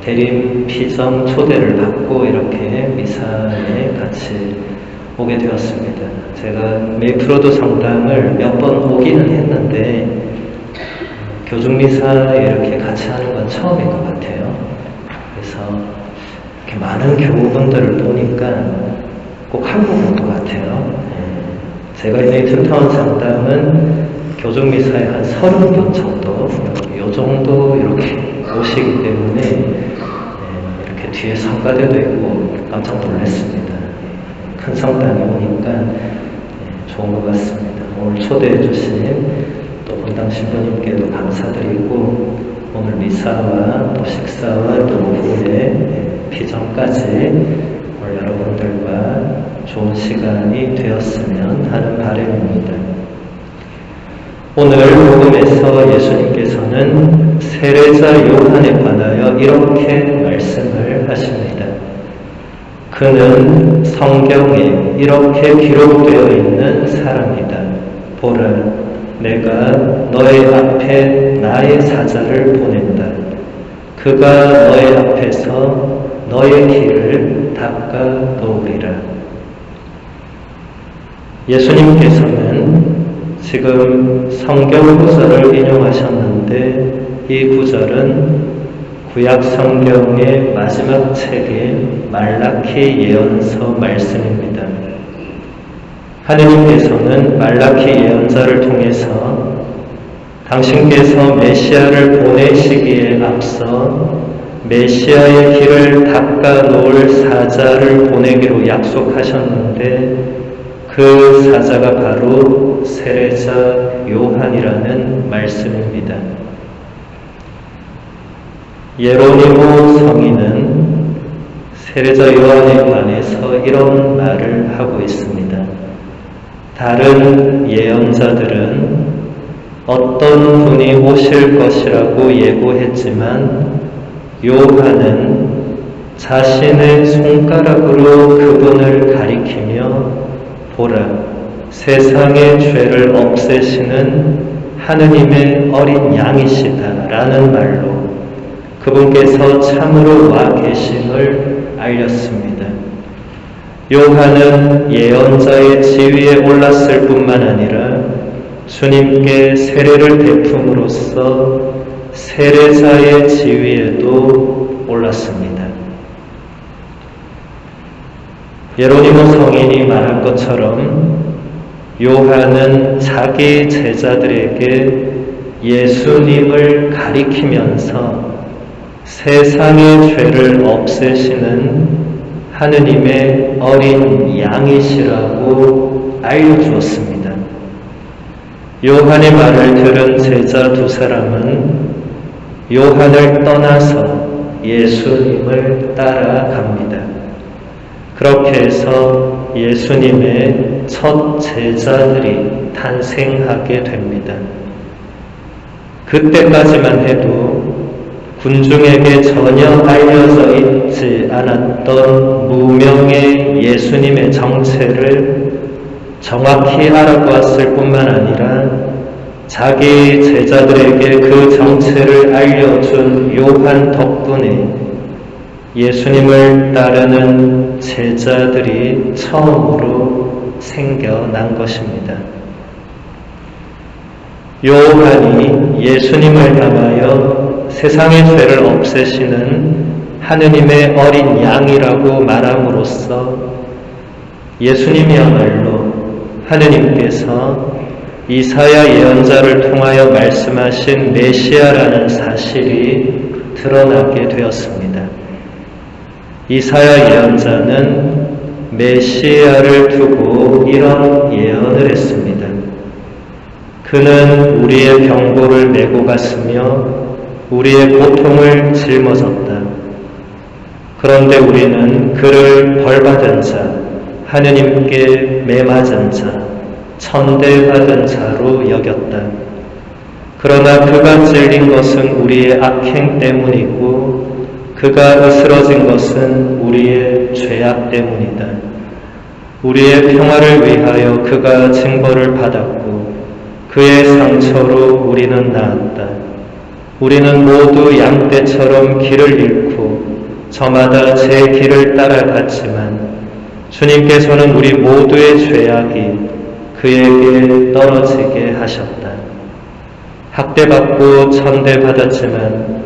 대림 피정 초대를 받고 이렇게 미사에 같이 오게 되었습니다. 제가 메이플로드 성당을 몇 번 오기는 했는데 교중미사에 이렇게 같이 하는 건 처음인 것 같아요. 그래서 이렇게 많은 교우분들을 보니까 꼭 한국 온 것 같아요. 제가 있는 튼타운 성당은 교중미사에 한 30분 정도, 요 정도 이렇게 오시기 때문에 이렇게 뒤에 성가대도 있고 깜짝 놀랐습니다. 큰 성당에 오니까 좋은 것 같습니다. 오늘 초대해 주신 또 본당 신부님께도 감사드리고 오늘 미사와 또 식사와 또 오후에 피정까지 오늘 여러분들과 좋은 시간이 되었으면 하는 바람입니다. 오늘 복음에서 예수님께서는 세례자 요한에 관하여 이렇게 말씀을 하십니다. 그는 성경에 이렇게 기록되어 있는 사람이다. 보라, 내가 너의 앞에 나의 사자를 보낸다. 그가 너의 앞에서 너의 길을 닦아 놓으리라. 예수님께서는 지금 성경 구절을 인용하셨는데 이 구절은 구약 성경의 마지막 책인 말라키 예언서 말씀입니다. 하느님께서는 말라키 예언자를 통해서 당신께서 메시아를 보내시기에 앞서 메시아의 길을 닦아 놓을 사자를 보내기로 약속하셨는데 그 사자가 바로 세례자 요한이라는 말씀입니다. 예로니모 성인은 세례자 요한에 관해서 이런 말을 하고 있습니다. 다른 예언자들은 어떤 분이 오실 것이라고 예고했지만 요한은 자신의 손가락으로 그분을 가리키며 보라, 세상의 죄를 없애시는 하느님의 어린 양이시다 라는 말로 그분께서 참으로 와 계심을 알렸습니다. 요한은 예언자의 지위에 올랐을 뿐만 아니라 주님께 세례를 베품으로써 세례자의 지위에도 올랐습니다. 예로니모 성인이 말한 것처럼 요한은 자기 제자들에게 예수님을 가리키면서 세상의 죄를 없애시는 하느님의 어린 양이시라고 알려주었습니다. 요한의 말을 들은 제자 두 사람은 요한을 떠나서 예수님을 따라갑니다. 그렇게 해서 예수님의 첫 제자들이 탄생하게 됩니다. 그때까지만 해도 군중에게 전혀 알려져 있지 않았던 무명의 예수님의 정체를 정확히 알아보았을 뿐만 아니라 자기 제자들에게 그 정체를 알려준 요한 덕분에 예수님을 따르는 제자들이 처음으로 생겨난 것입니다. 요한이 예수님을 향하여 세상의 죄를 없애시는 하느님의 어린 양이라고 말함으로써 예수님이야말로 하느님께서 이사야 예언자를 통하여 말씀하신 메시아라는 사실이 드러나게 되었습니다. 이사야 예언자는 메시아를 두고 이런 예언을 했습니다. 그는 우리의 병고를 메고 갔으며 우리의 고통을 짊어졌다. 그런데 우리는 그를 벌받은 자, 하느님께 매맞은 자, 천대받은 자로 여겼다. 그러나 그가 찔린 것은 우리의 악행 때문이고 그가 으스러진 것은 우리의 죄악 때문이다. 우리의 평화를 위하여 그가 징벌을 받았고 그의 상처로 우리는 나았다. 우리는 모두 양떼처럼 길을 잃고 저마다 제 길을 따라갔지만 주님께서는 우리 모두의 죄악이 그에게 떨어지게 하셨다. 학대받고 천대받았지만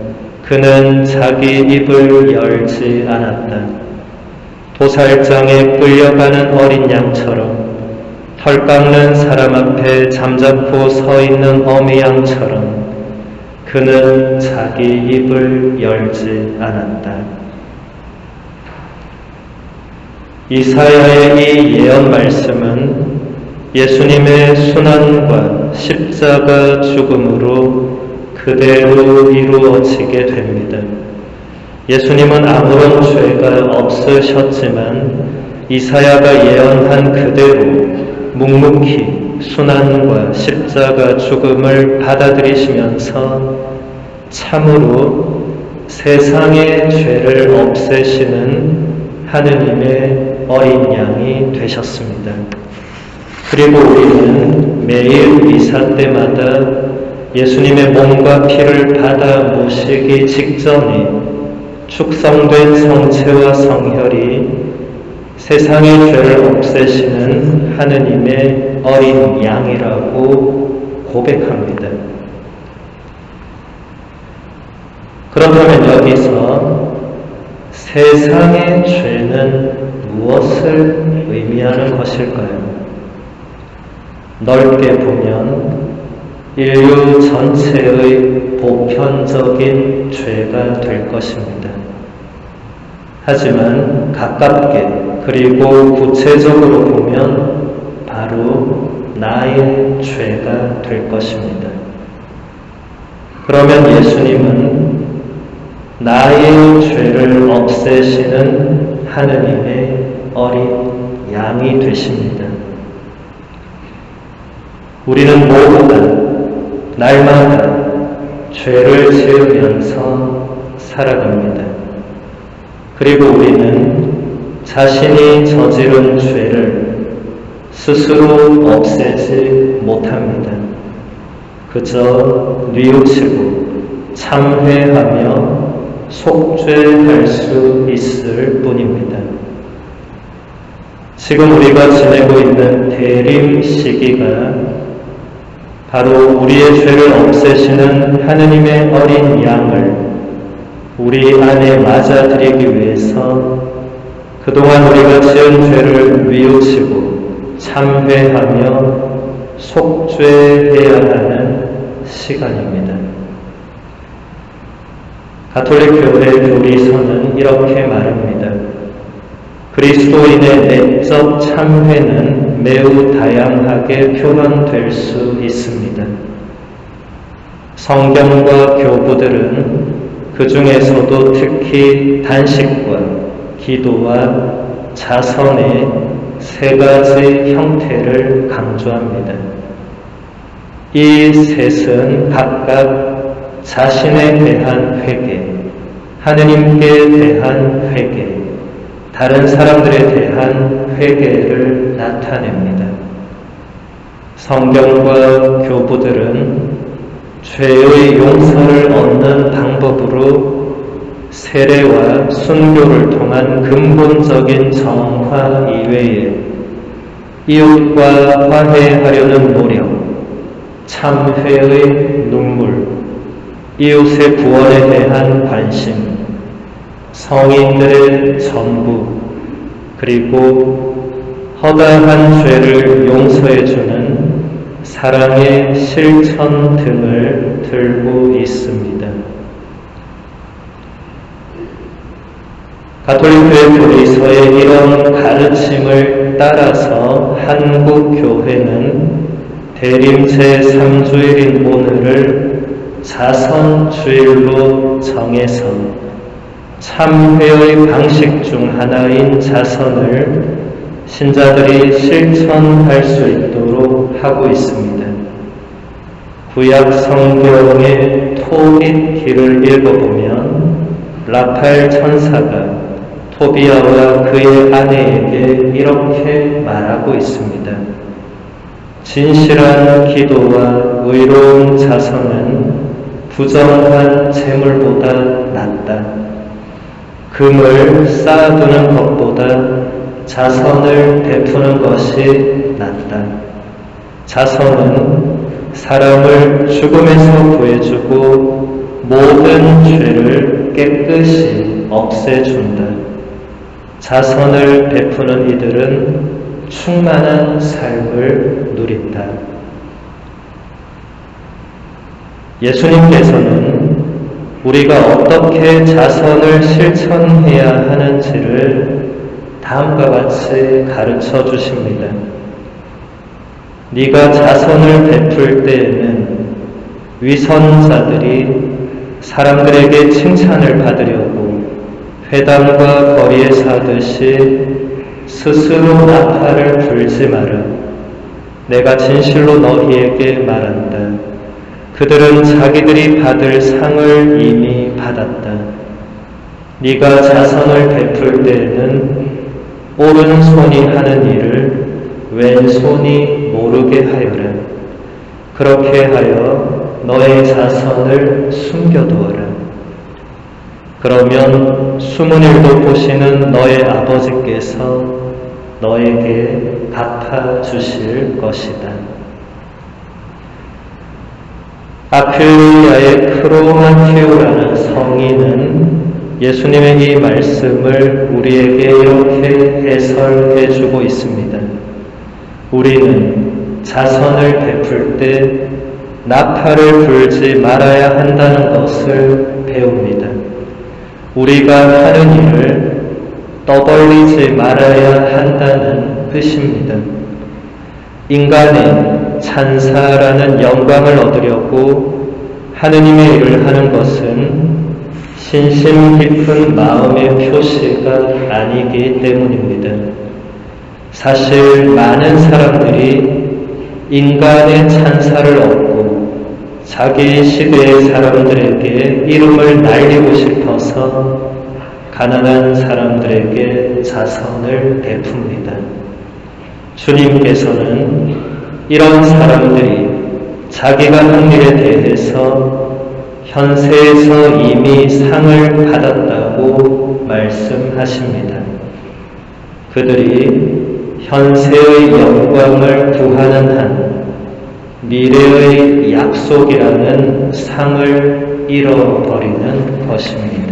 그는 자기 입을 열지 않았다. 도살장에 끌려가는 어린 양처럼, 털 깎는 사람 앞에 잠자코 서 있는 어미 양처럼 그는 자기 입을 열지 않았다. 이사야의 이 예언 말씀은 예수님의 순환과 십자가 죽음으로 그대로 이루어지게 됩니다. 예수님은 아무런 죄가 없으셨지만 이사야가 예언한 그대로 묵묵히 순환과 십자가 죽음을 받아들이시면서 참으로 세상의 죄를 없애시는 하느님의 어린 양이 되셨습니다. 그리고 우리는 매일 미사 때마다 예수님의 몸과 피를 받아 모시기 직전에 축성된 성체와 성혈이 세상의 죄를 없애시는 하느님의 어린 양이라고 고백합니다. 그렇다면 여기서 세상의 죄는 무엇을 의미하는 것일까요? 넓게 보면 인류 전체의 보편적인 죄가 될 것입니다. 하지만 가깝게 그리고 구체적으로 보면 바로 나의 죄가 될 것입니다. 그러면 예수님은 나의 죄를 없애시는 하느님의 어린 양이 되십니다. 우리는 모두가 날마다 죄를 지으면서 살아갑니다. 그리고 우리는 자신이 저지른 죄를 스스로 없애지 못합니다. 그저 뉘우치고 참회하며 속죄할 수 있을 뿐입니다. 지금 우리가 지내고 있는 대림 시기가 바로 우리의 죄를 없애시는 하느님의 어린 양을 우리 안에 맞아들이기 위해서 그동안 우리가 지은 죄를 뉘우치고 참회하며 속죄해야 하는 시간입니다. 가톨릭 교회 교리서는 이렇게 말합니다. 그리스도인의 내적 참회는 매우 다양하게 표현될 수 있습니다. 성경과 교부들은 그 중에서도 특히 단식과 기도와 자선의 세 가지 형태를 강조합니다. 이 셋은 각각 자신에 대한 회개, 하느님께 대한 회개, 다른 사람들에 대한 회개를 나타냅니다. 성경과 교부들은 죄의 용서를 얻는 방법으로 세례와 순교를 통한 근본적인 정화 이외에 이웃과 화해하려는 노력, 참회의 눈물, 이웃의 구원에 대한 관심, 성인들의 전부, 그리고 허다한 죄를 용서해주는 사랑의 실천 등을 들고 있습니다. 가톨릭교회 교리서의 이런 가르침을 따라서 한국 교회는 대림 제3주일인 오늘을 자선주일로 정해서 참회의 방식 중 하나인 자선을 신자들이 실천할 수 있도록 하고 있습니다. 구약 성경의 토빗 길을 읽어보면 라팔 천사가 토비아와 그의 아내에게 이렇게 말하고 있습니다. 진실한 기도와 의로운 자선은 부정한 재물보다 낫다. 금을 쌓아두는 것보다 자선을 베푸는 것이 낫다. 자선은 사람을 죽음에서 구해주고 모든 죄를 깨끗이 없애준다. 자선을 베푸는 이들은 충만한 삶을 누린다. 예수님께서는 우리가 어떻게 자선을 실천해야 하는지를 다음과 같이 가르쳐 주십니다. 네가 자선을 베풀 때에는 위선자들이 사람들에게 칭찬을 받으려고 회당과 거리에서 하듯이 스스로 나팔을 불지 마라. 내가 진실로 너희에게 말한다. 그들은 자기들이 받을 상을 이미 받았다. 네가 자선을 베풀 때에는 오른손이 하는 일을 왼손이 모르게 하여라. 그렇게 하여 너의 자선을 숨겨두어라. 그러면 숨은 일도 보시는 너의 아버지께서 너에게 갚아주실 것이다. 아필리아의 크로마티오라는 성인은 예수님의 이 말씀을 우리에게 이렇게 해설해 주고 있습니다. 우리는 자선을 베풀 때 나팔을 불지 말아야 한다는 것을 배웁니다. 우리가 하는 일을 떠벌리지 말아야 한다는 뜻입니다. 인간의 찬사라는 영광을 얻으려고 하느님의 일을 하는 것은 신심 깊은 마음의 표시가 아니기 때문입니다. 사실 많은 사람들이 인간의 찬사를 얻고 자기 시대의 사람들에게 이름을 날리고 싶어서 가난한 사람들에게 자선을 베풉니다. 주님께서는 이런 사람들이 자기가 한 일에 대해서 현세에서 이미 상을 받았다고 말씀하십니다. 그들이 현세의 영광을 구하는 한 미래의 약속이라는 상을 잃어버리는 것입니다.